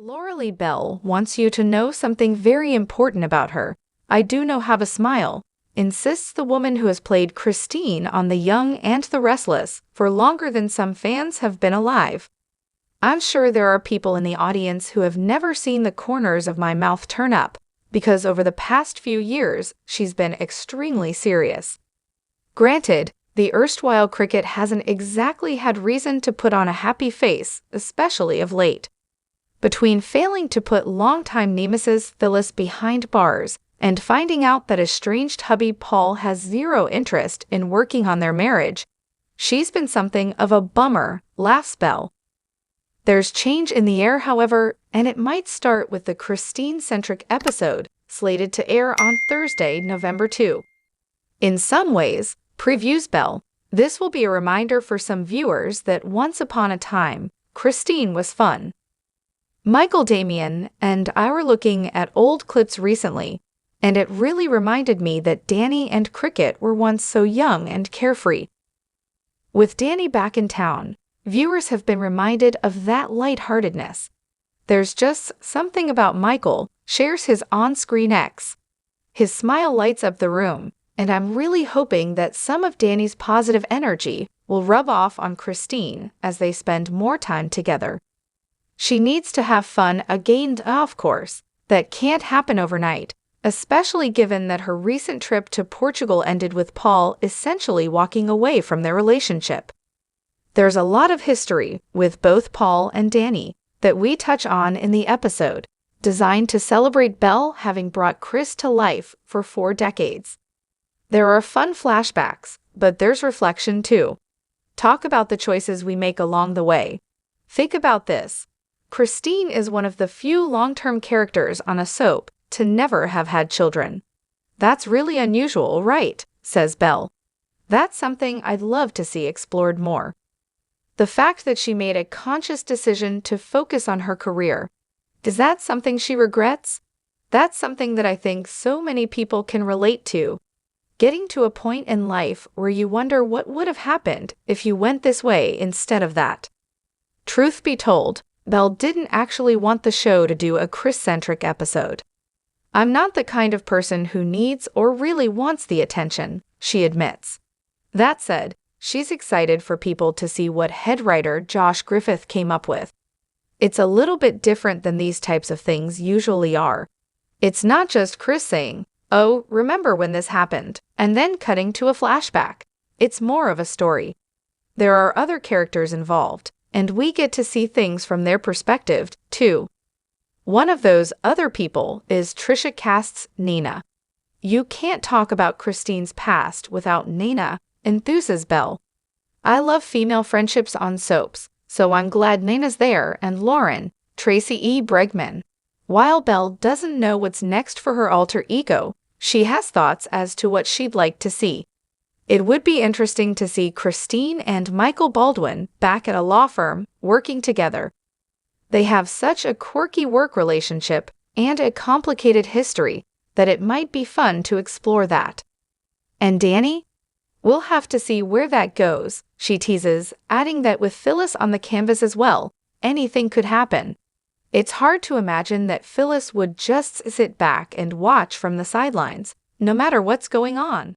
Lauralee Bell wants you to know something very important about her. I do know have a smile, insists the woman who has played Christine on The Young and the Restless for longer than some fans have been alive. I'm sure there are people in the audience who have never seen the corners of my mouth turn up, because over the past few years, she's been extremely serious. Granted, the erstwhile cricket hasn't exactly had reason to put on a happy face, especially of late. Between failing to put longtime nemesis Phyllis behind bars and finding out that estranged hubby Paul has zero interest in working on their marriage, she's been something of a bummer, laughs Bell. There's change in the air, however, and it might start with the Christine-centric episode slated to air on Thursday, November 2. In some ways, previews Bell, this will be a reminder for some viewers that once upon a time, Christine was fun. Michael Damian and I were looking at old clips recently, and it really reminded me that Danny and Cricket were once so young and carefree. With Danny back in town, viewers have been reminded of that lightheartedness. There's just something about Michael, shares his on-screen ex. His smile lights up the room, and I'm really hoping that some of Danny's positive energy will rub off on Christine as they spend more time together. She needs to have fun again, of course. That can't happen overnight, especially given that her recent trip to Portugal ended with Paul essentially walking away from their relationship. There's a lot of history with both Paul and Danny that we touch on in the episode, designed to celebrate Belle having brought Chris to life for 4 decades. There are fun flashbacks, but there's reflection too. Talk about the choices we make along the way. Think about this. Christine is one of the few long-term characters on a soap to never have had children. That's really unusual, right? Says Belle. That's something I'd love to see explored more. The fact that she made a conscious decision to focus on her career, is that something she regrets? That's something that I think so many people can relate to. Getting to a point in life where you wonder what would have happened if you went this way instead of that. Truth be told, Belle didn't actually want the show to do a Chris-centric episode. I'm not the kind of person who needs or really wants the attention, she admits. That said, she's excited for people to see what head writer Josh Griffith came up with. It's a little bit different than these types of things usually are. It's not just Chris saying, "Oh, remember when this happened," and then cutting to a flashback. It's more of a story. There are other characters involved, and we get to see things from their perspective, too. One of those other people is Trisha Cast's Nina. You can't talk about Christine's past without Nina, enthuses Belle. I love female friendships on soaps, so I'm glad Nina's there, and Lauren, Tracy E. Bregman. While Belle doesn't know what's next for her alter ego, she has thoughts as to what she'd like to see. It would be interesting to see Christine and Michael Baldwin back at a law firm working together. They have such a quirky work relationship and a complicated history that it might be fun to explore that. And Danny? We'll have to see where that goes, she teases, adding that with Phyllis on the canvas as well, anything could happen. It's hard to imagine that Phyllis would just sit back and watch from the sidelines, no matter what's going on.